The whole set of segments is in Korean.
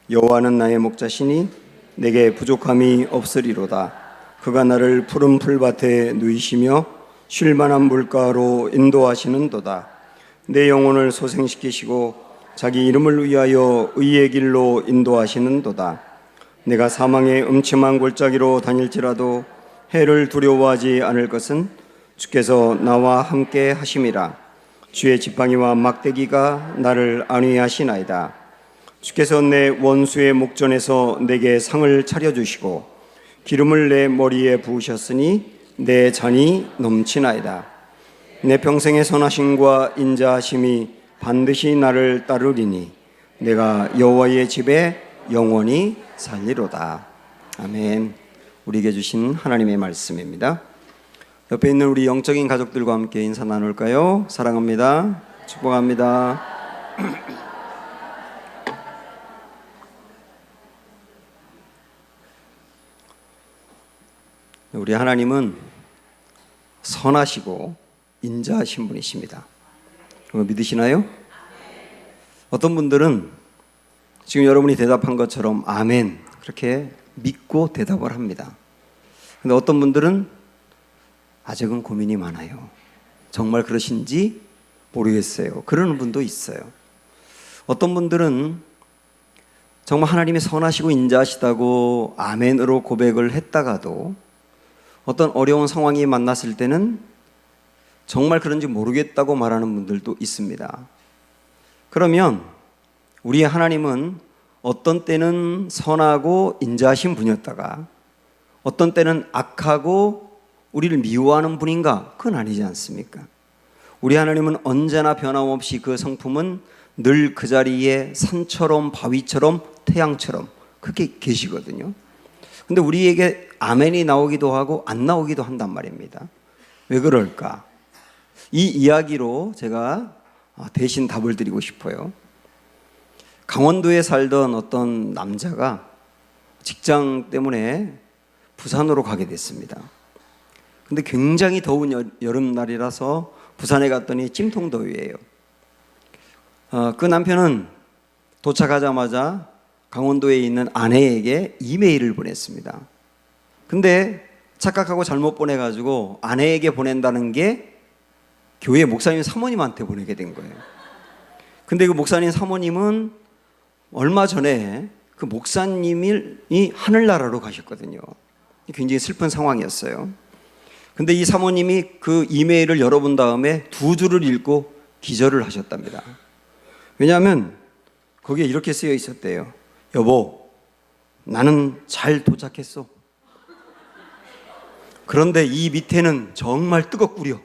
여호와는 나의 목자시니 내게 부족함이 없으리로다. 그가 나를 푸른 풀밭에 누이시며 쉴 만한 물가로 인도하시는도다. 내 영혼을 소생시키시고 자기 이름을 위하여 의의 길로 인도하시는도다. 내가 사망의 음침한 골짜기로 다닐지라도 해를 두려워하지 않을 것은 주께서 나와 함께 하심이라. 주의 지팡이와 막대기가 나를 안위하시나이다. 주께서 내 원수의 목전에서 내게 상을 차려주시고 기름을 내 머리에 부으셨으니 내 잔이 넘치나이다. 내 평생의 선하심과 인자하심이 반드시 나를 따르리니 내가 여호와의 집에 영원히 살리로다. 아멘. 우리에게 주신 하나님의 말씀입니다. 옆에 있는 우리 영적인 가족들과 함께 인사 나눌까요? 사랑합니다. 축복합니다. 우리 하나님은 선하시고 인자하신 분이십니다. 그거 믿으시나요? 어떤 분들은 지금 여러분이 대답한 것처럼 아멘 그렇게 믿고 대답을 합니다. 근데 어떤 분들은 아직은 고민이 많아요. 정말 그러신지 모르겠어요. 그러는 분도 있어요. 어떤 분들은 정말 하나님이 선하시고 인자하시다고 아멘으로 고백을 했다가도 어떤 어려운 상황이 만났을 때는 정말 그런지 모르겠다고 말하는 분들도 있습니다. 그러면 우리 하나님은 어떤 때는 선하고 인자하신 분이었다가 어떤 때는 악하고 우리를 미워하는 분인가? 그건 아니지 않습니까? 우리 하나님은 언제나 변함없이 그 성품은 늘 그 자리에 산처럼 바위처럼 태양처럼 그렇게 계시거든요. 근데 우리에게 아멘이 나오기도 하고 안 나오기도 한단 말입니다. 왜 그럴까? 이 이야기로 제가 대신 답을 드리고 싶어요. 강원도에 살던 어떤 남자가 직장 때문에 부산으로 가게 됐습니다. 근데 굉장히 더운 여름날이라서 부산에 갔더니 찜통더위예요. 그 남편은 도착하자마자 강원도에 있는 아내에게 이메일을 보냈습니다. 근데 착각하고 잘못 보내가지고 아내에게 보낸다는 게 교회 목사님 사모님한테 보내게 된 거예요. 근데 그 목사님 사모님은 얼마 전에 그 목사님이 하늘나라로 가셨거든요. 굉장히 슬픈 상황이었어요. 근데 이 사모님이 그 이메일을 열어본 다음에 두 줄을 읽고 기절을 하셨답니다. 왜냐하면 거기에 이렇게 쓰여 있었대요. 여보, 나는 잘 도착했어. 그런데 이 밑에는 정말 뜨겁구려.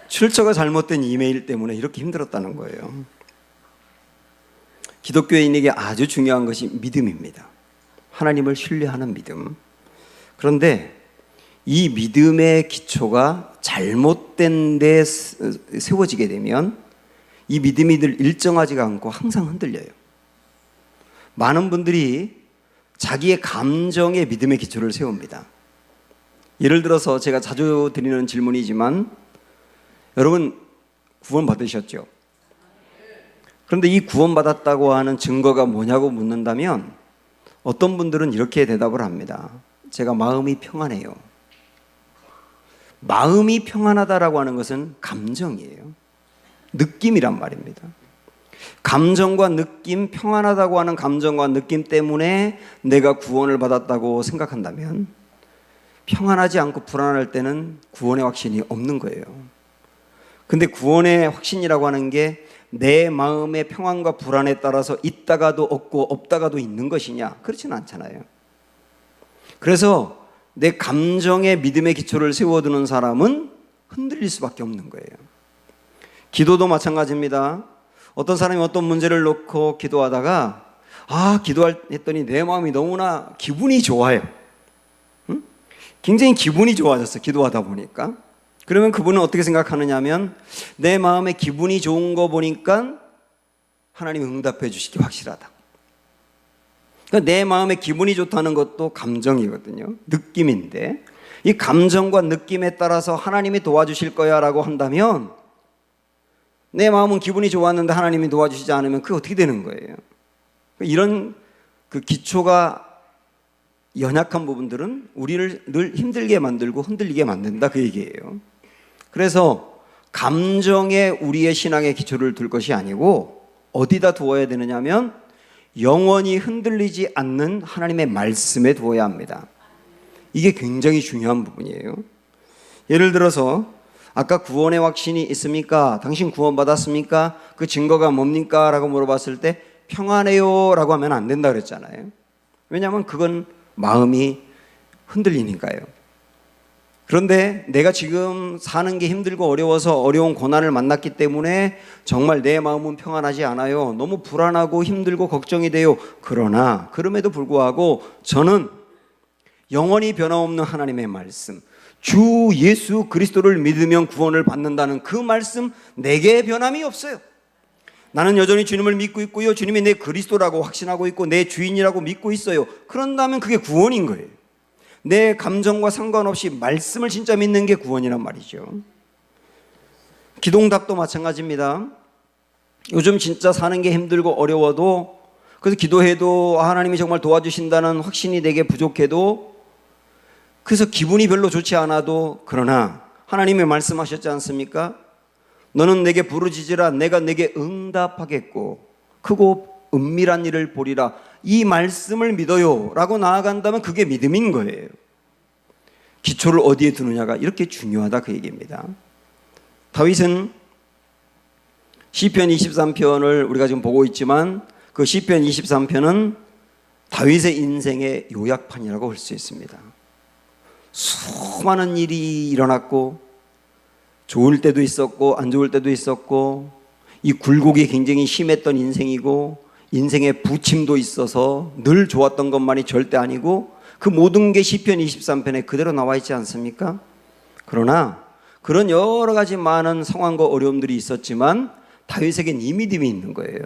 출처가 잘못된 이메일 때문에 이렇게 힘들었다는 거예요. 기독교인에게 아주 중요한 것이 믿음입니다. 하나님을 신뢰하는 믿음. 그런데 이 믿음의 기초가 잘못된 데 세워지게 되면 이 믿음이 늘 일정하지가 않고 항상 흔들려요. 많은 분들이 자기의 감정에 믿음의 기초를 세웁니다. 예를 들어서 제가 자주 드리는 질문이지만 여러분 구원 받으셨죠? 그런데 이 구원 받았다고 하는 증거가 뭐냐고 묻는다면 어떤 분들은 이렇게 대답을 합니다. 제가 마음이 평안해요. 마음이 평안하다라고 하는 것은 감정이에요. 느낌이란 말입니다. 감정과 느낌, 평안하다고 하는 감정과 느낌 때문에 내가 구원을 받았다고 생각한다면 평안하지 않고 불안할 때는 구원의 확신이 없는 거예요. 근데 구원의 확신이라고 하는 게 내 마음의 평안과 불안에 따라서 있다가도 없고 없다가도 있는 것이냐? 그렇지는 않잖아요. 그래서 내 감정의 믿음의 기초를 세워두는 사람은 흔들릴 수밖에 없는 거예요. 기도도 마찬가지입니다. 어떤 사람이 어떤 문제를 놓고 기도하다가 기도했더니 내 마음이 너무나 기분이 좋아요. 굉장히 기분이 좋아졌어, 기도하다 보니까. 그러면 그분은 어떻게 생각하느냐 하면 내 마음에 기분이 좋은 거 보니까 하나님이 응답해 주시기 확실하다. 그러니까 내 마음에 기분이 좋다는 것도 감정이거든요. 느낌인데 이 감정과 느낌에 따라서 하나님이 도와주실 거야 라고 한다면 내 마음은 기분이 좋았는데 하나님이 도와주시지 않으면 그게 어떻게 되는 거예요? 이런 그 기초가 연약한 부분들은 우리를 늘 힘들게 만들고 흔들리게 만든다, 그 얘기예요. 그래서 감정에 우리의 신앙의 기초를 둘 것이 아니고 어디다 두어야 되느냐 하면 영원히 흔들리지 않는 하나님의 말씀에 두어야 합니다. 이게 굉장히 중요한 부분이에요. 예를 들어서 아까 구원의 확신이 있습니까? 당신 구원받았습니까? 그 증거가 뭡니까? 라고 물어봤을 때 평안해요 라고 하면 안 된다 그랬잖아요. 왜냐하면 그건 마음이 흔들리니까요. 그런데 내가 지금 사는 게 힘들고 어려워서 어려운 고난을 만났기 때문에 정말 내 마음은 평안하지 않아요. 너무 불안하고 힘들고 걱정이 돼요. 그러나 그럼에도 불구하고 저는 영원히 변함없는 하나님의 말씀, 주 예수 그리스도를 믿으면 구원을 받는다는 그 말씀, 내게 변함이 없어요. 나는 여전히 주님을 믿고 있고요, 주님이 내 그리스도라고 확신하고 있고 내 주인이라고 믿고 있어요. 그런다면 그게 구원인 거예요. 내 감정과 상관없이 말씀을 진짜 믿는 게 구원이란 말이죠. 기도응답도 마찬가지입니다. 요즘 진짜 사는 게 힘들고 어려워도, 그래서 기도해도 하나님이 정말 도와주신다는 확신이 내게 부족해도, 그래서 기분이 별로 좋지 않아도, 그러나 하나님이 말씀하셨지 않습니까? 너는 내게 부르짖으라 내가 내게 응답하겠고 크고 은밀한 일을 보리라. 이 말씀을 믿어요 라고 나아간다면 그게 믿음인 거예요. 기초를 어디에 두느냐가 이렇게 중요하다, 그 얘기입니다. 다윗은 시편 23편을 우리가 지금 보고 있지만 그 시편 23편은 다윗의 인생의 요약판이라고 할 수 있습니다. 수많은 일이 일어났고 좋을 때도 있었고 안 좋을 때도 있었고, 이 굴곡이 굉장히 심했던 인생이고 인생의 부침도 있어서 늘 좋았던 것만이 절대 아니고, 그 모든 게 시편 23편에 그대로 나와 있지 않습니까? 그러나 그런 여러 가지 많은 상황과 어려움들이 있었지만 다윗에겐 이 믿음이 있는 거예요.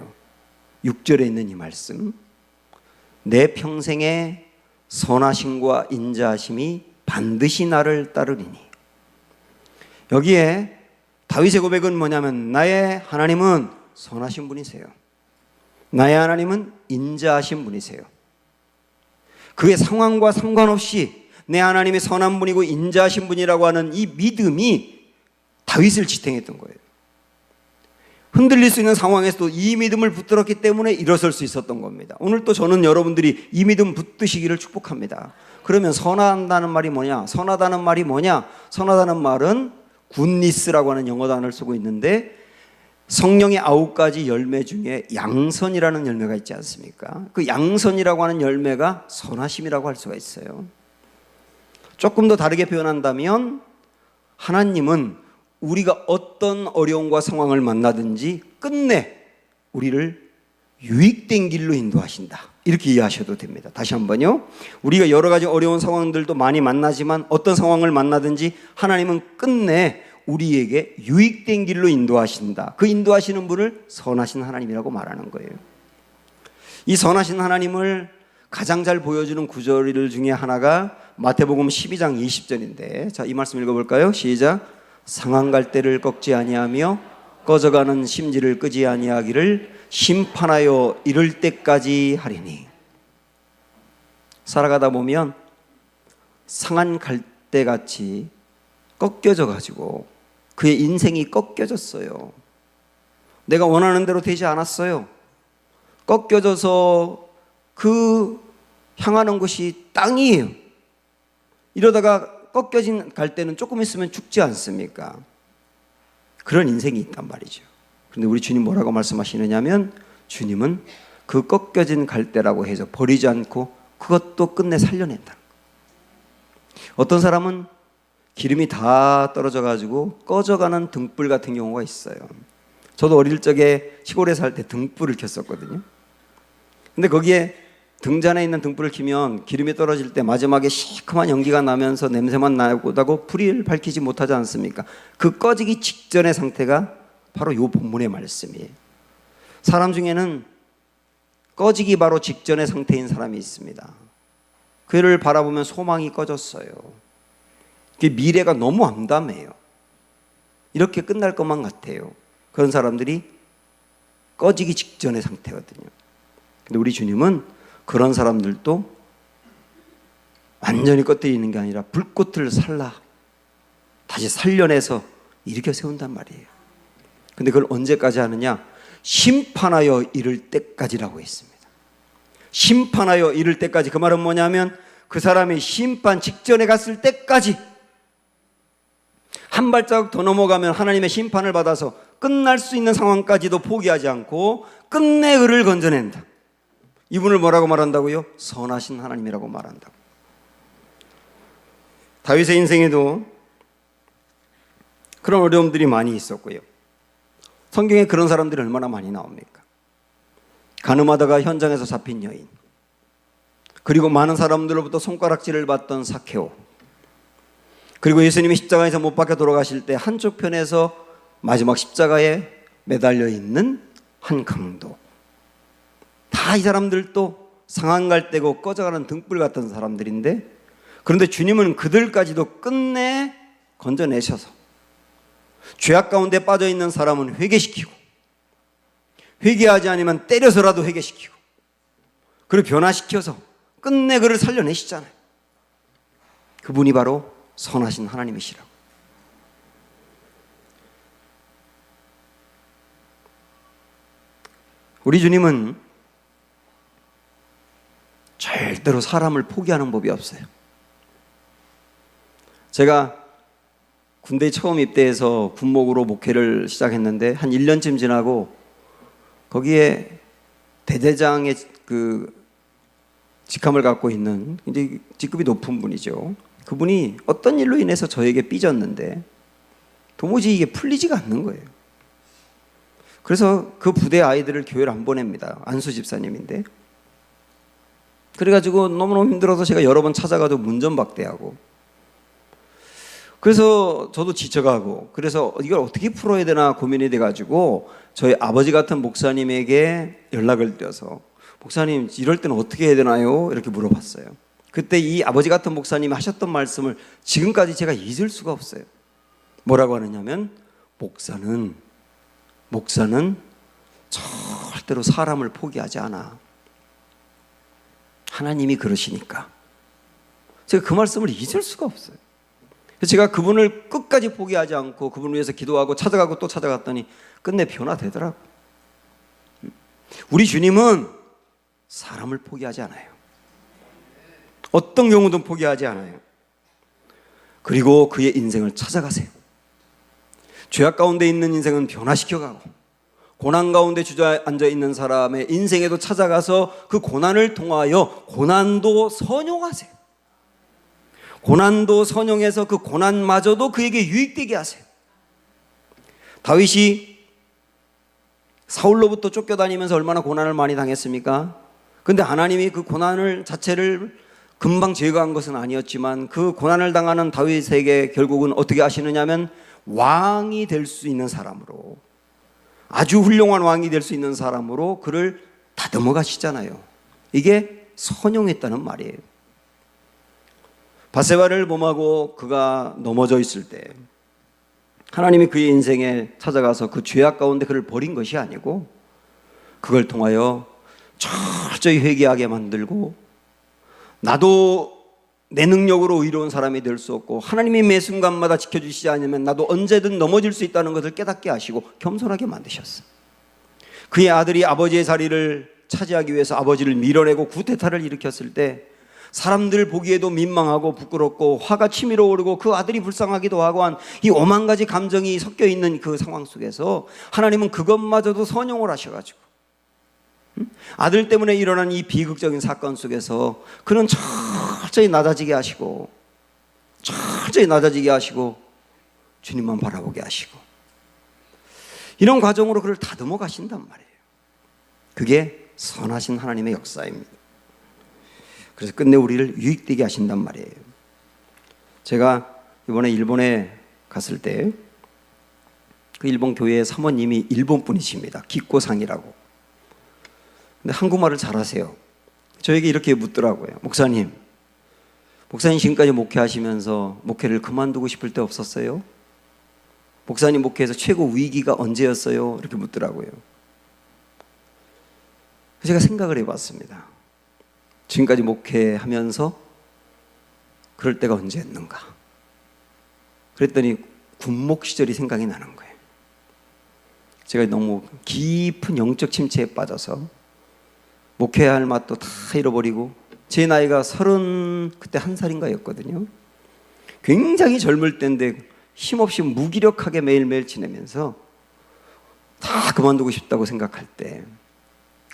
6절에 있는 이 말씀, 내 평생에 선하심과 인자하심이 반드시 나를 따르리니. 여기에 다윗의 고백은 뭐냐면, 나의 하나님은 선하신 분이세요. 나의 하나님은 인자하신 분이세요. 그의 상황과 상관없이 내 하나님이 선한 분이고 인자하신 분이라고 하는 이 믿음이 다윗을 지탱했던 거예요. 흔들릴 수 있는 상황에서도 이 믿음을 붙들었기 때문에 일어설 수 있었던 겁니다. 오늘 또 저는 여러분들이 이 믿음 붙드시기를 축복합니다. 그러면 선하다는 말이 뭐냐? 선하다는 말이 뭐냐? 선하다는 말은 굿니스라고 하는 영어 단어를 쓰고 있는데, 성령의 9가지 열매 중에 양선이라는 열매가 있지 않습니까? 그 양선이라고 하는 열매가 선하심이라고 할 수가 있어요. 조금 더 다르게 표현한다면, 하나님은 우리가 어떤 어려움과 상황을 만나든지 끝내 우리를 유익된 길로 인도하신다, 이렇게 이해하셔도 됩니다. 다시 한번요. 우리가 여러 가지 어려운 상황들도 많이 만나지만 어떤 상황을 만나든지 하나님은 끝내 우리에게 유익된 길로 인도하신다. 그 인도하시는 분을 선하신 하나님이라고 말하는 거예요. 이 선하신 하나님을 가장 잘 보여주는 구절 중에 하나가 마태복음 12장 20절인데, 자, 이 말씀 읽어볼까요? 시작. 상한 갈대를 꺾지 아니하며 꺼져가는 심지를 끄지 아니하기를 심판하여 이를 때까지 하리니. 살아가다 보면 상한 갈대같이 꺾여져 가지고 그의 인생이 꺾여졌어요. 내가 원하는 대로 되지 않았어요. 꺾여져서 그 향하는 곳이 땅이에요. 이러다가 꺾여진 갈대는 조금 있으면 죽지 않습니까? 그런 인생이 있단 말이죠. 그런데 우리 주님 뭐라고 말씀하시느냐면, 주님은 그 꺾여진 갈대라고 해서 버리지 않고 그것도 끝내 살려낸다. 어떤 사람은 기름이 다 떨어져 가지고 꺼져가는 등불 같은 경우가 있어요. 저도 어릴 적에 시골에 살 때 등불을 켰었거든요. 근데 거기에 등잔에 있는 등불을 켜면 기름이 떨어질 때 마지막에 시큼한 연기가 나면서 냄새만 나고 불을 밝히지 못하지 않습니까? 그 꺼지기 직전의 상태가 바로 이 본문의 말씀이에요. 사람 중에는 꺼지기 바로 직전의 상태인 사람이 있습니다. 그를 바라보면 소망이 꺼졌어요. 미래가 너무 암담해요. 이렇게 끝날 것만 같아요. 그런 사람들이 꺼지기 직전의 상태거든요. 근데 우리 주님은 그런 사람들도 완전히 꺼뜨리는 게 아니라 불꽃을 다시 살려내서 일으켜 세운단 말이에요. 근데 그걸 언제까지 하느냐? 심판하여 이를 때까지라고 했습니다. 심판하여 이를 때까지. 그 말은 뭐냐면 그 사람이 심판 직전에 갔을 때까지, 한 발자국 더 넘어가면 하나님의 심판을 받아서 끝날 수 있는 상황까지도 포기하지 않고 끝내 그를 건져낸다. 이분을 뭐라고 말한다고요? 선하신 하나님이라고 말한다고. 다윗의 인생에도 그런 어려움들이 많이 있었고요. 성경에 그런 사람들이 얼마나 많이 나옵니까? 가늠하다가 현장에서 잡힌 여인, 그리고 많은 사람들로부터 손가락질을 받던 사케오, 그리고 예수님이 십자가에서 못 박혀 돌아가실 때 한쪽 편에서 마지막 십자가에 매달려 있는 한 강도. 다 이 사람들도 상한 갈대고 꺼져가는 등불 같은 사람들인데, 그런데 주님은 그들까지도 끝내 건져내셔서 죄악 가운데 빠져있는 사람은 회개시키고, 회개하지 않으면 때려서라도 회개시키고, 그리고 변화시켜서 끝내 그를 살려내시잖아요. 그분이 바로 선하신 하나님이시라고. 우리 주님은 절대로 사람을 포기하는 법이 없어요. 제가 군대에 처음 입대해서 군목으로 목회를 시작했는데 한 1년쯤 지나고 거기에 대대장의 그 직함을 갖고 있는 굉장히 직급이 높은 분이죠. 그분이 어떤 일로 인해서 저에게 삐졌는데 도무지 이게 풀리지가 않는 거예요. 그래서 그 부대 아이들을 교회를 안 보냅니다. 안수 집사님인데. 그래가지고 너무너무 힘들어서 제가 여러 번 찾아가도 문전박대하고, 그래서 저도 지쳐가고, 그래서 이걸 어떻게 풀어야 되나 고민이 돼가지고 저희 아버지 같은 목사님에게 연락을 드려서, 목사님 이럴 때는 어떻게 해야 되나요? 이렇게 물어봤어요. 그때 이 아버지 같은 목사님이 하셨던 말씀을 지금까지 제가 잊을 수가 없어요. 뭐라고 하느냐면, 목사는 절대로 사람을 포기하지 않아. 하나님이 그러시니까. 제가 그 말씀을 잊을 수가 없어요. 제가 그분을 끝까지 포기하지 않고 그분을 위해서 기도하고 찾아가고 또 찾아갔더니 끝내 변화되더라고. 우리 주님은 사람을 포기하지 않아요. 어떤 경우든 포기하지 않아요. 그리고 그의 인생을 찾아가세요. 죄악 가운데 있는 인생은 변화시켜가고, 고난 가운데 주저앉아 있는 사람의 인생에도 찾아가서 그 고난을 통하여 고난도 선용하세요. 고난도 선용해서 그 고난마저도 그에게 유익되게 하세요. 다윗이 사울로부터 쫓겨다니면서 얼마나 고난을 많이 당했습니까? 그런데 하나님이 그 고난을 자체를 금방 제거한 것은 아니었지만 그 고난을 당하는 다윗에게 결국은 어떻게 하시느냐면 왕이 될 수 있는 사람으로, 아주 훌륭한 왕이 될 수 있는 사람으로 그를 다듬어 가시잖아요. 이게 선용했다는 말이에요. 바세바를 범하고 그가 넘어져 있을 때 하나님이 그의 인생에 찾아가서 그 죄악 가운데 그를 버린 것이 아니고 그걸 통하여 철저히 회개하게 만들고, 나도 내 능력으로 의로운 사람이 될 수 없고 하나님이 매 순간마다 지켜주시지 않으면 나도 언제든 넘어질 수 있다는 것을 깨닫게 하시고 겸손하게 만드셨어요. 그의 아들이 아버지의 자리를 차지하기 위해서 아버지를 밀어내고 구테타를 일으켰을 때 사람들 보기에도 민망하고 부끄럽고 화가 치밀어 오르고 그 아들이 불쌍하기도 하고 한 이 오만 가지 감정이 섞여 있는 그 상황 속에서 하나님은 그것마저도 선용을 하셔가지고 아들 때문에 일어난 이 비극적인 사건 속에서 그는 철저히 낮아지게 하시고 주님만 바라보게 하시고, 이런 과정으로 그를 다듬어 가신단 말이에요. 그게 선하신 하나님의 역사입니다. 그래서 끝내 우리를 유익되게 하신단 말이에요. 제가 이번에 일본에 갔을 때 그 일본 교회의 사모님이 일본 분이십니다. 기꼬상이라고. 근데 한국말을 잘하세요. 저에게 이렇게 묻더라고요. 목사님 지금까지 목회하시면서 목회를 그만두고 싶을 때 없었어요? 목사님 목회에서 최고 위기가 언제였어요? 이렇게 묻더라고요. 제가 생각을 해봤습니다. 지금까지 목회하면서 그럴 때가 언제였는가? 그랬더니 군목 시절이 생각이 나는 거예요. 제가 너무 깊은 영적 침체에 빠져서 목회해야 할 맛도 다 잃어버리고, 제 나이가 30 그때 1살인가였거든요. 굉장히 젊을 때인데 힘없이 무기력하게 매일매일 지내면서 다 그만두고 싶다고 생각할 때,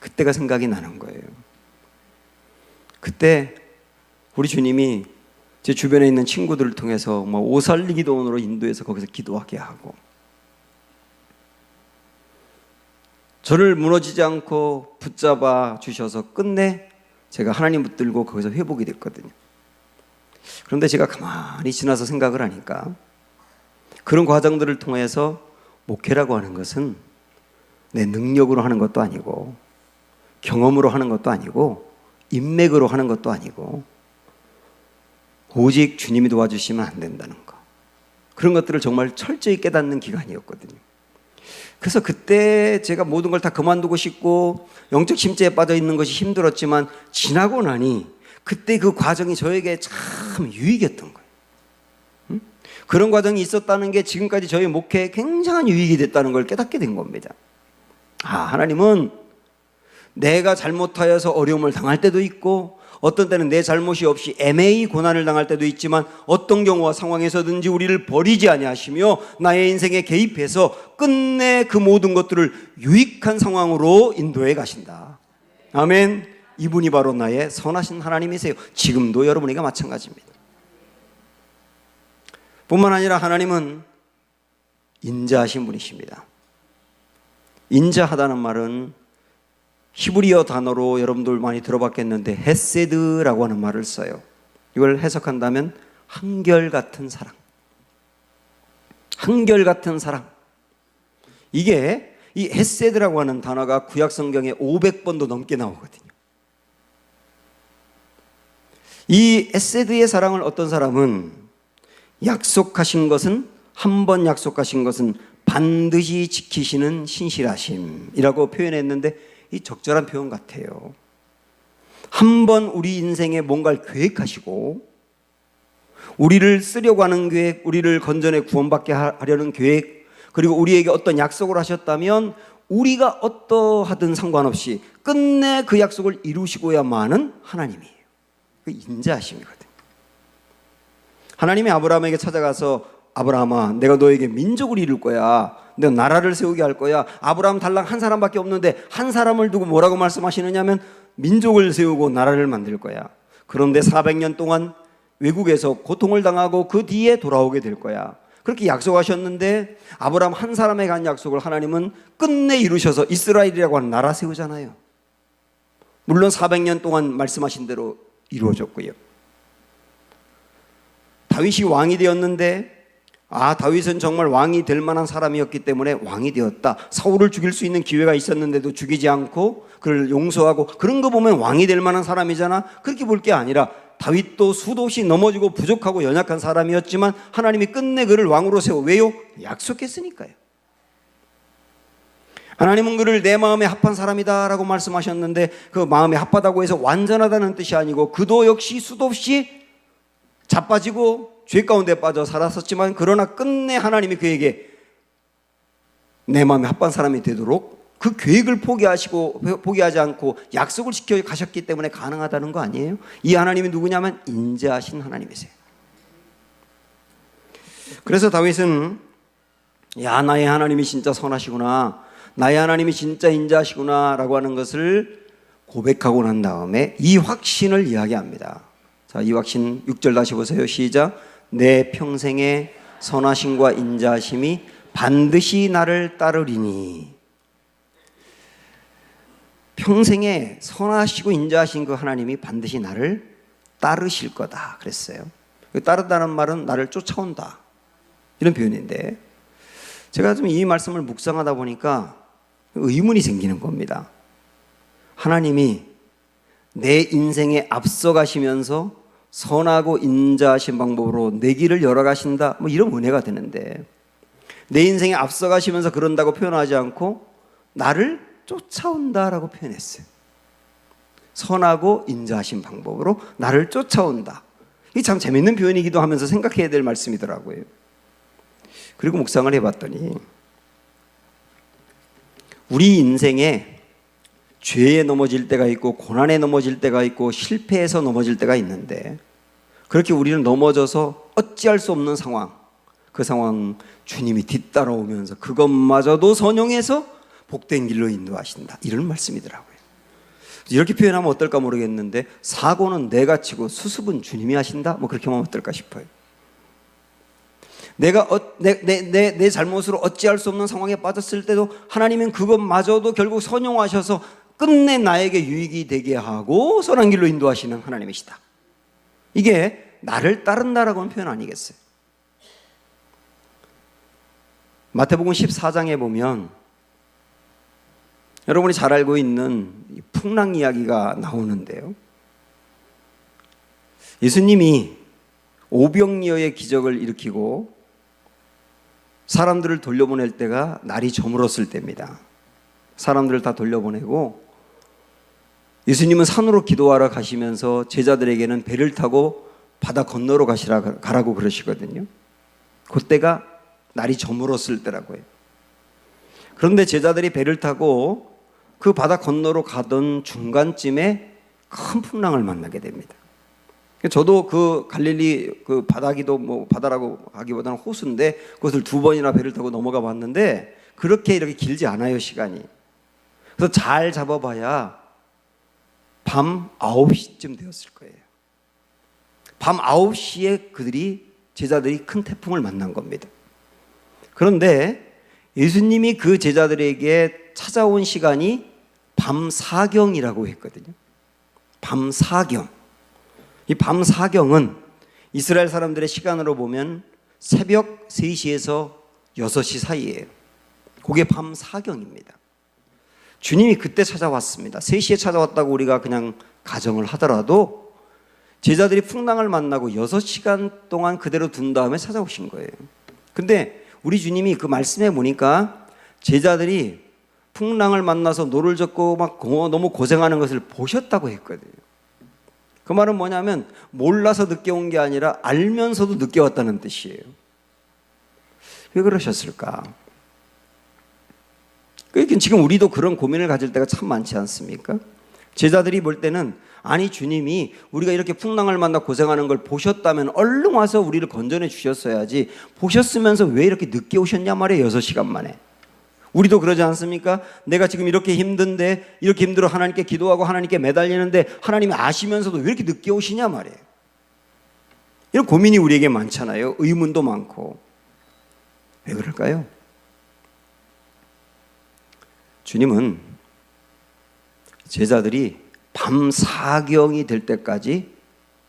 그때가 생각이 나는 거예요. 그때 우리 주님이 제 주변에 있는 친구들을 통해서 옷 살리기 돈으로 인도해서 거기서 기도하게 하고, 저를 무너지지 않고 붙잡아 주셔서 끝내 제가 하나님 붙들고 거기서 회복이 됐거든요. 그런데 제가 가만히 지나서 생각을 하니까, 그런 과정들을 통해서 목회라고 하는 것은 내 능력으로 하는 것도 아니고, 경험으로 하는 것도 아니고, 인맥으로 하는 것도 아니고, 오직 주님이 도와주시면 안 된다는 거, 그런 것들을 정말 철저히 깨닫는 기간이었거든요. 그래서 그때 제가 모든 걸 다 그만두고 싶고 영적 침체에 빠져 있는 것이 힘들었지만, 지나고 나니 그때 그 과정이 저에게 참 유익이었던 거예요. 그런 과정이 있었다는 게 지금까지 저희 목회에 굉장한 유익이 됐다는 걸 깨닫게 된 겁니다. 하나님은 내가 잘못하여서 어려움을 당할 때도 있고, 어떤 때는 내 잘못이 없이 애매히 고난을 당할 때도 있지만, 어떤 경우와 상황에서든지 우리를 버리지 아니하시며 나의 인생에 개입해서 끝내 그 모든 것들을 유익한 상황으로 인도해 가신다. 아멘. 이분이 바로 나의 선하신 하나님이세요. 지금도 여러분에게 마찬가지입니다. 뿐만 아니라 하나님은 인자하신 분이십니다. 인자하다는 말은 히브리어 단어로 여러분들 많이 들어봤겠는데 헤세드라고 하는 말을 써요. 이걸 해석한다면 한결같은 사랑, 한결같은 사랑. 이게 이 헤세드라고 하는 단어가 구약 성경에 500번도 넘게 나오거든요. 이 헤세드의 사랑을 어떤 사람은 약속하신 것은, 한 번 약속하신 것은 반드시 지키시는 신실하심이라고 표현했는데, 이 적절한 표현 같아요. 한 번 우리 인생에 뭔가를 계획하시고, 우리를 쓰려고 하는 계획, 우리를 건전에 구원받게 하려는 계획, 그리고 우리에게 어떤 약속을 하셨다면 우리가 어떠하든 상관없이 끝내 그 약속을 이루시고야만은 하나님이에요. 그 인자하심이거든요. 하나님이 아브라함에게 찾아가서, 아브라함아, 내가 너에게 민족을 이룰 거야, 내가 나라를 세우게 할 거야. 아브라함 달랑 한 사람밖에 없는데 한 사람을 두고 뭐라고 말씀하시느냐면 민족을 세우고 나라를 만들 거야. 그런데 400년 동안 외국에서 고통을 당하고 그 뒤에 돌아오게 될 거야. 그렇게 약속하셨는데, 아브라함 한 사람에게 한 약속을 하나님은 끝내 이루셔서 이스라엘이라고 하는 나라 세우잖아요. 물론 400년 동안 말씀하신 대로 이루어졌고요. 다윗이 왕이 되었는데, 다윗은 정말 왕이 될 만한 사람이었기 때문에 왕이 되었다. 사울을 죽일 수 있는 기회가 있었는데도 죽이지 않고 그를 용서하고, 그런 거 보면 왕이 될 만한 사람이잖아. 그렇게 볼 게 아니라, 다윗도 수도 없이 넘어지고 부족하고 연약한 사람이었지만 하나님이 끝내 그를 왕으로 세워. 왜요? 약속했으니까요. 하나님은 그를 내 마음에 합한 사람이다 라고 말씀하셨는데, 그 마음에 합하다고 해서 완전하다는 뜻이 아니고, 그도 역시 수도 없이 자빠지고 죄 가운데 빠져 살았었지만, 그러나 끝내 하나님이 그에게 내 마음에 합한 사람이 되도록 그 계획을 포기하지 않고 약속을 지켜 가셨기 때문에 가능하다는 거 아니에요? 이 하나님이 누구냐면 인자하신 하나님이세요. 그래서 다윗은, 나의 하나님이 진짜 선하시구나, 나의 하나님이 진짜 인자하시구나 라고 하는 것을 고백하고 난 다음에 이 확신을 이야기합니다. 자, 이 확신 6절 다시 보세요. 시작. 내 평생의 선하심과 인자하심이 반드시 나를 따르리니. 평생에 선하시고 인자하신 그 하나님이 반드시 나를 따르실 거다 그랬어요. 따르다는 말은 나를 쫓아온다, 이런 표현인데, 제가 좀 이 말씀을 묵상하다 보니까 의문이 생기는 겁니다. 하나님이 내 인생에 앞서가시면서 선하고 인자하신 방법으로 내 길을 열어가신다, 이런 은혜가 되는데, 내 인생에 앞서가시면서 그런다고 표현하지 않고 나를 쫓아온다라고 표현했어요. 선하고 인자하신 방법으로 나를 쫓아온다. 이게 참 재밌는 표현이기도 하면서 생각해야 될 말씀이더라고요. 그리고 묵상을 해봤더니 우리 인생에 죄에 넘어질 때가 있고 고난에 넘어질 때가 있고 실패해서 넘어질 때가 있는데, 그렇게 우리는 넘어져서 어찌할 수 없는 상황, 그 상황 주님이 뒤따라오면서 그것마저도 선용해서 복된 길로 인도하신다, 이런 말씀이더라고요. 이렇게 표현하면 어떨까 모르겠는데, 사고는 내가 치고 수습은 주님이 하신다, 뭐 그렇게 하면 어떨까 싶어요. 내가 내 잘못으로 어찌할 수 없는 상황에 빠졌을 때도 하나님은 그것마저도 결국 선용하셔서 끝내 나에게 유익이 되게 하고 선한 길로 인도하시는 하나님이시다. 이게 나를 따른다라고는 표현 아니겠어요? 마태복음 14장에 보면 여러분이 잘 알고 있는 풍랑 이야기가 나오는데요, 예수님이 오병이어의 기적을 일으키고 사람들을 돌려보낼 때가 날이 저물었을 때입니다. 사람들을 다 돌려보내고 예수님은 산으로 기도하러 가시면서 제자들에게는 배를 타고 바다 건너로 가라고 그러시거든요. 그때가 날이 저물었을 때라고요. 그런데 제자들이 배를 타고 그 바다 건너로 가던 중간쯤에 큰 풍랑을 만나게 됩니다. 저도 그 갈릴리 그 바다기도 뭐 바다라고 하기보다는 호수인데 그것을 2번이나 배를 타고 넘어가 봤는데 그렇게 이렇게 길지 않아요, 시간이. 그래서 잘 잡아봐야 밤 9시쯤 되었을 거예요. 밤 9시에 제자들이 큰 태풍을 만난 겁니다. 그런데 예수님이 그 제자들에게 찾아온 시간이 밤 사경이라고 했거든요. 밤 사경. 이 밤 사경은 이스라엘 사람들의 시간으로 보면 새벽 3시에서 6시 사이예요. 그게 밤 사경입니다. 주님이 그때 찾아왔습니다. 3시에 찾아왔다고 우리가 그냥 가정을 하더라도 제자들이 풍랑을 만나고 6시간 동안 그대로 둔 다음에 찾아오신 거예요. 근데 우리 주님이 그 말씀에 보니까 제자들이 풍랑을 만나서 노를 젓고 막 너무 고생하는 것을 보셨다고 했거든요. 그 말은 뭐냐면 몰라서 늦게 온 게 아니라 알면서도 늦게 왔다는 뜻이에요. 왜 그러셨을까? 그러니까 지금 우리도 그런 고민을 가질 때가 참 많지 않습니까? 제자들이 볼 때는 아니 주님이 우리가 이렇게 풍랑을 만나 고생하는 걸 보셨다면 얼른 와서 우리를 건져내 주셨어야지, 보셨으면서 왜 이렇게 늦게 오셨냐 말이에요. 6시간 만에. 우리도 그러지 않습니까? 내가 지금 이렇게 힘든데, 이렇게 힘들어 하나님께 기도하고 하나님께 매달리는데 하나님이 아시면서도 왜 이렇게 늦게 오시냐 말이에요. 이런 고민이 우리에게 많잖아요. 의문도 많고. 왜 그럴까요? 주님은 제자들이 밤 사경이 될 때까지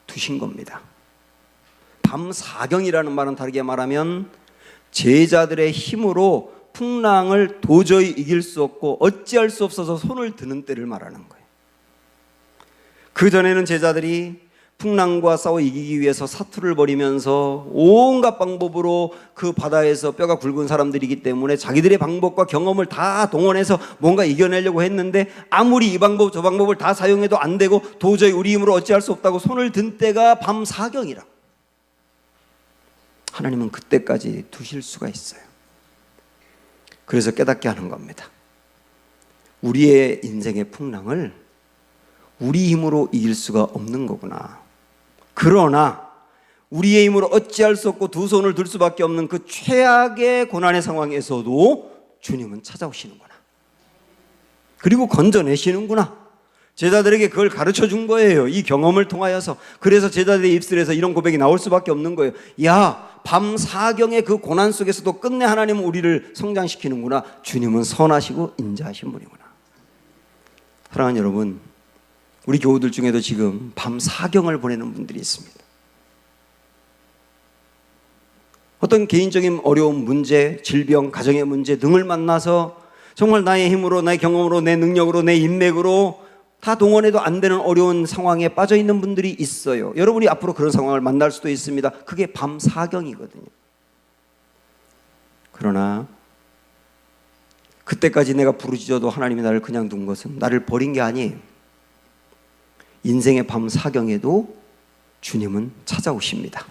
두신 겁니다. 밤 사경이라는 말은 다르게 말하면 제자들의 힘으로 풍랑을 도저히 이길 수 없고 어찌할 수 없어서 손을 드는 때를 말하는 거예요. 그전에는 제자들이 풍랑과 싸워 이기기 위해서 사투를 벌이면서 온갖 방법으로 그 바다에서 뼈가 굵은 사람들이기 때문에 자기들의 방법과 경험을 다 동원해서 뭔가 이겨내려고 했는데 아무리 이 방법 저 방법을 다 사용해도 안 되고 도저히 우리 힘으로 어찌할 수 없다고 손을 든 때가 밤 사경이라. 하나님은 그때까지 두실 수가 있어요. 그래서 깨닫게 하는 겁니다. 우리의 인생의 풍랑을 우리 힘으로 이길 수가 없는 거구나. 그러나 우리의 힘으로 어찌할 수 없고 두 손을 들 수밖에 없는 그 최악의 고난의 상황에서도 주님은 찾아오시는구나. 그리고 건져내시는구나. 제자들에게 그걸 가르쳐 준 거예요. 이 경험을 통하여서. 그래서 제자들의 입술에서 이런 고백이 나올 수밖에 없는 거예요. 야, 밤 사경의 그 고난 속에서도 끝내 하나님은 우리를 성장시키는구나. 주님은 선하시고 인자하신 분이구나. 사랑하는 여러분, 우리 교우들 중에도 지금 밤 사경을 보내는 분들이 있습니다. 어떤 개인적인 어려움, 문제, 질병, 가정의 문제 등을 만나서 정말 나의 힘으로, 나의 경험으로, 내 능력으로, 내 인맥으로 다 동원해도 안 되는 어려운 상황에 빠져 있는 분들이 있어요. 여러분이 앞으로 그런 상황을 만날 수도 있습니다. 그게 밤 사경이거든요. 그러나 그때까지 내가 부르짖어도 하나님이 나를 그냥 둔 것은 나를 버린 게 아니에요. 인생의 밤 사경에도 주님은 찾아오십니다.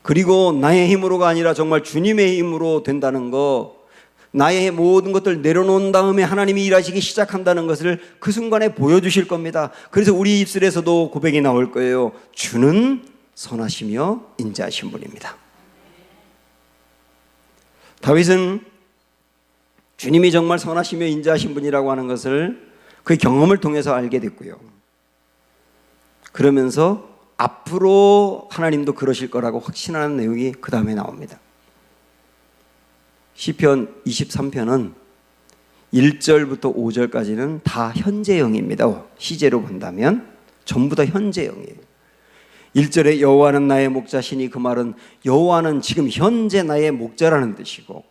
그리고 나의 힘으로가 아니라 정말 주님의 힘으로 된다는 거, 나의 모든 것들 내려놓은 다음에 하나님이 일하시기 시작한다는 것을 그 순간에 보여주실 겁니다. 그래서 우리 입술에서도 고백이 나올 거예요. 주는 선하시며 인자하신 분입니다. 다윗은 주님이 정말 선하시며 인자하신 분이라고 하는 것을 그 경험을 통해서 알게 됐고요. 그러면서 앞으로 하나님도 그러실 거라고 확신하는 내용이 그 다음에 나옵니다. 시편 23편은 1절부터 5절까지는 다 현재형입니다. 시제로 본다면 전부 다 현재형이에요. 1절에 여호와는 나의 목자시니, 그 말은 여호와는 지금 현재 나의 목자라는 뜻이고,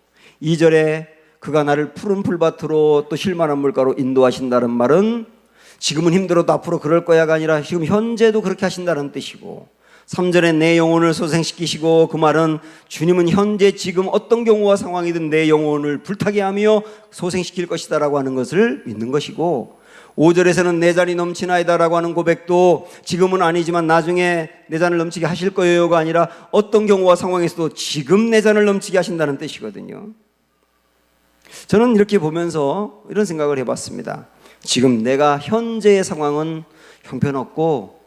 2절에 그가 나를 푸른 풀밭으로 또 쉴만한 물가로 인도하신다는 말은 지금은 힘들어도 앞으로 그럴 거야가 아니라 지금 현재도 그렇게 하신다는 뜻이고, 3절에 내 영혼을 소생시키시고, 그 말은 주님은 현재 지금 어떤 경우와 상황이든 내 영혼을 불타게 하며 소생시킬 것이다 라고 하는 것을 믿는 것이고, 5절에서는 내 잔이 넘치나이다 라고 하는 고백도 지금은 아니지만 나중에 내 잔을 넘치게 하실 거예요가 아니라 어떤 경우와 상황에서도 지금 내 잔을 넘치게 하신다는 뜻이거든요. 저는 이렇게 보면서 이런 생각을 해봤습니다. 지금 내가 현재의 상황은 형편없고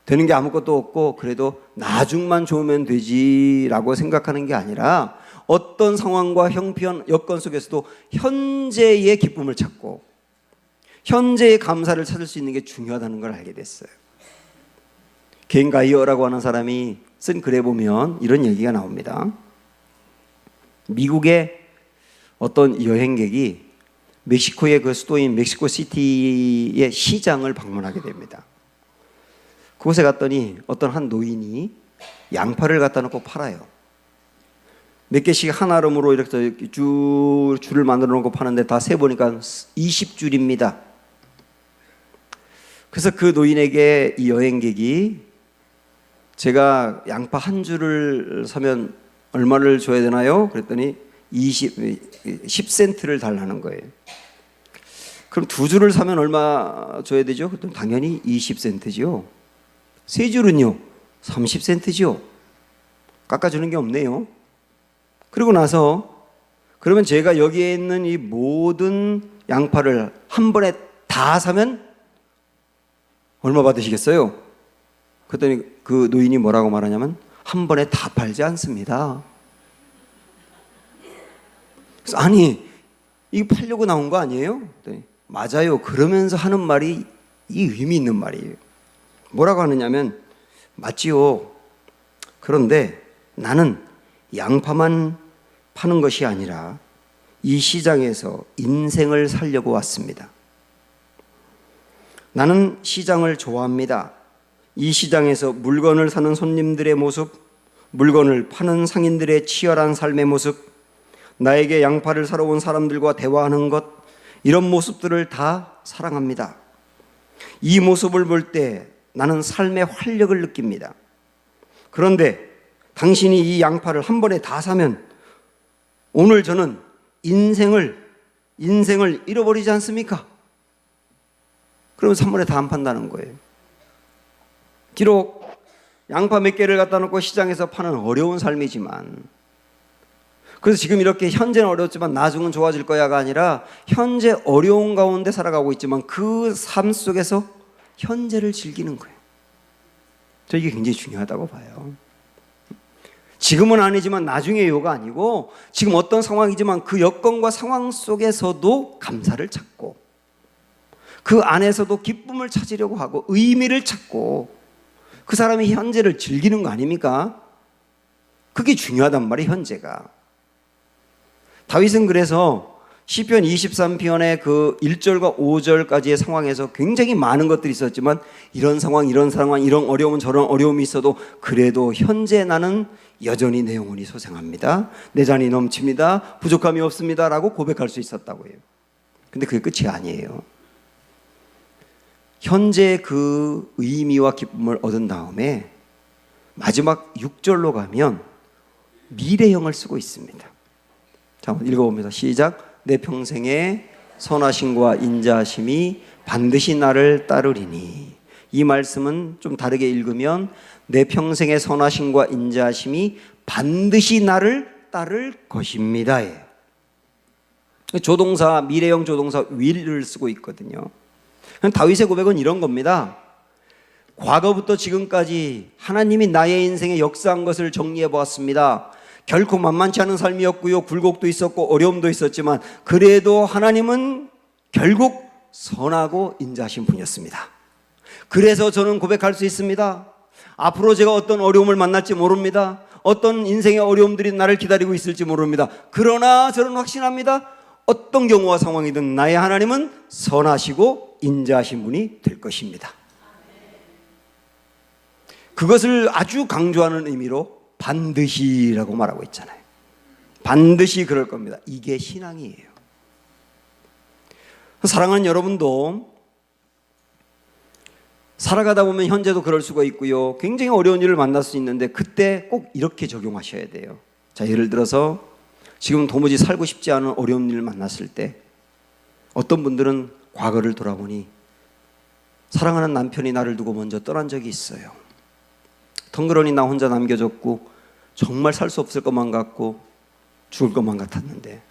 되는 게 아무것도 없고 그래도 나중만 좋으면 되지라고 생각하는 게 아니라 어떤 상황과 형편, 여건 속에서도 현재의 기쁨을 찾고 현재의 감사를 찾을 수 있는 게 중요하다는 걸 알게 됐어요. 겐 가이어라고 하는 사람이 쓴 글에 보면 이런 얘기가 나옵니다. 미국의 어떤 여행객이 멕시코의 그 수도인 멕시코 시티의 시장을 방문하게 됩니다. 그곳에 갔더니 어떤 한 노인이 양파를 갖다 놓고 팔아요. 몇 개씩 한 알음으로 이렇게 줄을 만들어 놓고 파는데 다 세보니까 20줄입니다. 그래서 그 노인에게 이 여행객이 제가 양파 한 줄을 사면 얼마를 줘야 되나요? 그랬더니 10센트를 달라는 거예요. 그럼 두 줄을 사면 얼마 줘야 되죠? 그랬더니 당연히 20센트죠. 세 줄은요? 30센트죠. 깎아주는 게 없네요. 그리고 나서 그러면 제가 여기에 있는 이 모든 양파를 한 번에 다 사면 얼마 받으시겠어요? 그랬더니 그 노인이 뭐라고 말하냐면 한 번에 다 팔지 않습니다. 그래서 아니 이거 팔려고 나온 거 아니에요? 그랬더니 맞아요. 그러면서 하는 말이 이 의미 있는 말이에요. 뭐라고 하느냐면 맞지요. 그런데 나는 양파만 파는 것이 아니라 이 시장에서 인생을 살려고 왔습니다. 나는 시장을 좋아합니다. 이 시장에서 물건을 사는 손님들의 모습, 물건을 파는 상인들의 치열한 삶의 모습, 나에게 양파를 사러 온 사람들과 대화하는 것, 이런 모습들을 다 사랑합니다. 이 모습을 볼 때 나는 삶의 활력을 느낍니다. 그런데 당신이 이 양파를 한 번에 다 사면 오늘 저는 인생을 잃어버리지 않습니까? 그러면서 한 번에 다 안 판다는 거예요. 비록 양파 몇 개를 갖다 놓고 시장에서 파는 어려운 삶이지만, 그래서 지금 이렇게 현재는 어렵지만 나중은 좋아질 거야가 아니라 현재 어려운 가운데 살아가고 있지만 그 삶 속에서 현재를 즐기는 거예요. 저 이게 굉장히 중요하다고 봐요. 지금은 아니지만 나중에요가 아니고 지금 어떤 상황이지만 그 여건과 상황 속에서도 감사를 찾고 그 안에서도 기쁨을 찾으려고 하고 의미를 찾고 그 사람이 현재를 즐기는 거 아닙니까? 그게 중요하단 말이에요. 현재가. 다윗은 그래서 시편 23편의 그 1절과 5절까지의 상황에서 굉장히 많은 것들이 있었지만 이런 상황, 이런 어려움, 저런 어려움이 있어도 그래도 현재 나는 여전히 내 영혼이 소생합니다. 내 잔이 넘칩니다. 부족함이 없습니다. 라고 고백할 수 있었다고 해요. 근데 그게 끝이 아니에요. 현재 그 의미와 기쁨을 얻은 다음에 마지막 6절로 가면 미래형을 쓰고 있습니다. 자, 한번 읽어봅니다. 시작. 내 평생에 선하심과 인자하심이 반드시 나를 따르리니. 이 말씀은 좀 다르게 읽으면 내 평생의 선하심과 인자하심이 반드시 나를 따를 것입니다. 조동사, 미래형 조동사 will을 쓰고 있거든요. 다윗의 고백은 이런 겁니다. 과거부터 지금까지 하나님이 나의 인생에 역사한 것을 정리해 보았습니다. 결코 만만치 않은 삶이었고요. 굴곡도 있었고 어려움도 있었지만 그래도 하나님은 결국 선하고 인자하신 분이었습니다. 그래서 저는 고백할 수 있습니다. 앞으로 제가 어떤 어려움을 만날지 모릅니다. 어떤 인생의 어려움들이 나를 기다리고 있을지 모릅니다. 그러나 저는 확신합니다. 어떤 경우와 상황이든 나의 하나님은 선하시고 인자하신 분이 될 것입니다. 그것을 아주 강조하는 의미로 반드시라고 말하고 있잖아요. 반드시 그럴 겁니다. 이게 신앙이에요. 사랑하는 여러분도 살아가다 보면 현재도 그럴 수가 있고요. 굉장히 어려운 일을 만날 수 있는데 그때 꼭 이렇게 적용하셔야 돼요. 자, 예를 들어서 지금 도무지 살고 싶지 않은 어려운 일을 만났을 때 어떤 분들은 과거를 돌아보니 사랑하는 남편이 나를 두고 먼저 떠난 적이 있어요. 덩그러니 나 혼자 남겨졌고 정말 살 수 없을 것만 같고 죽을 것만 같았는데,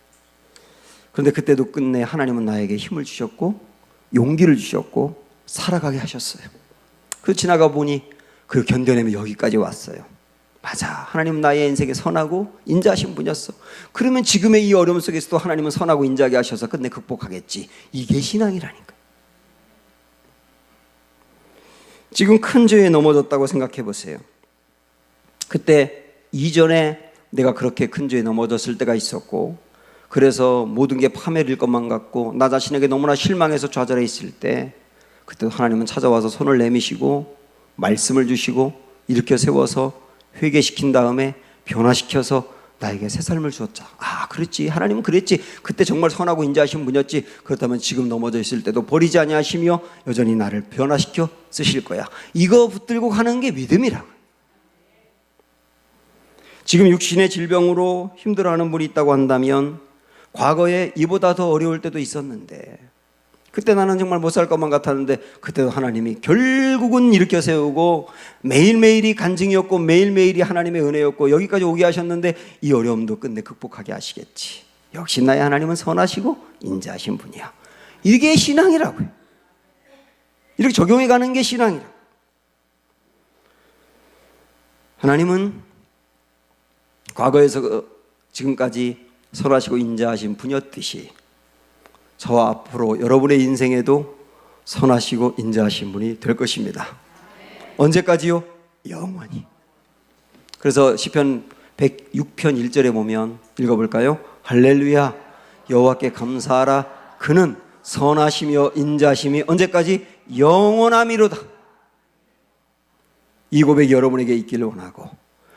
그런데 그때도 끝내 하나님은 나에게 힘을 주셨고 용기를 주셨고 살아가게 하셨어요. 그 지나가 보니 그 견뎌내며 여기까지 왔어요. 맞아, 하나님은 나의 인생에 선하고 인자하신 분이었어. 그러면 지금의 이 어려움 속에서도 하나님은 선하고 인자하게 하셔서 끝내 극복하겠지. 이게 신앙이라니까. 지금 큰 죄에 넘어졌다고 생각해 보세요. 그때 이전에 내가 그렇게 큰 죄에 넘어졌을 때가 있었고, 그래서 모든 게 파멸일 것만 같고 나 자신에게 너무나 실망해서 좌절해 있을 때, 그때 하나님은 찾아와서 손을 내미시고 말씀을 주시고 일으켜 세워서 회개시킨 다음에 변화시켜서 나에게 새 삶을 주었자. 아, 그랬지, 하나님은 그랬지, 그때 정말 선하고 인자하신 분이었지. 그렇다면 지금 넘어져 있을 때도 버리지 아니하시며 여전히 나를 변화시켜 쓰실 거야. 이거 붙들고 가는 게 믿음이라. 지금 육신의 질병으로 힘들어하는 분이 있다고 한다면 과거에 이보다 더 어려울 때도 있었는데 그때 나는 정말 못 살 것만 같았는데 그때도 하나님이 결국은 일으켜 세우고 매일매일이 간증이었고 매일매일이 하나님의 은혜였고 여기까지 오게 하셨는데 이 어려움도 끝내 극복하게 하시겠지. 역시 나의 하나님은 선하시고 인자하신 분이야. 이게 신앙이라고요. 이렇게 적용해 가는 게 신앙이라고. 하나님은 과거에서 지금까지 선하시고 인자하신 분이었듯이 저와 앞으로 여러분의 인생에도 선하시고 인자하신 분이 될 것입니다. 언제까지요? 영원히. 그래서 시편 106편 1절에 보면 읽어볼까요? 할렐루야, 여호와께 감사하라. 그는 선하시며 인자하심이 언제까지? 영원함이로다. 이 고백이 여러분에게 있기를 원하고,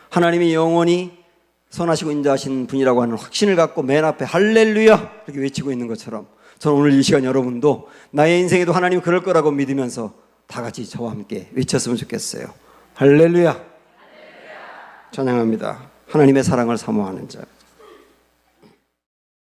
하나님이 영원히 선하시고 인자하신 분이라고 하는 확신을 갖고 맨 앞에 할렐루야 이렇게 외치고 있는 것처럼, 저는 오늘 이 시간 여러분도 나의 인생에도 하나님이 그럴 거라고 믿으면서 다 같이 저와 함께 외쳤으면 좋겠어요. 할렐루야. 찬양합니다. 하나님의 사랑을 사모하는 자.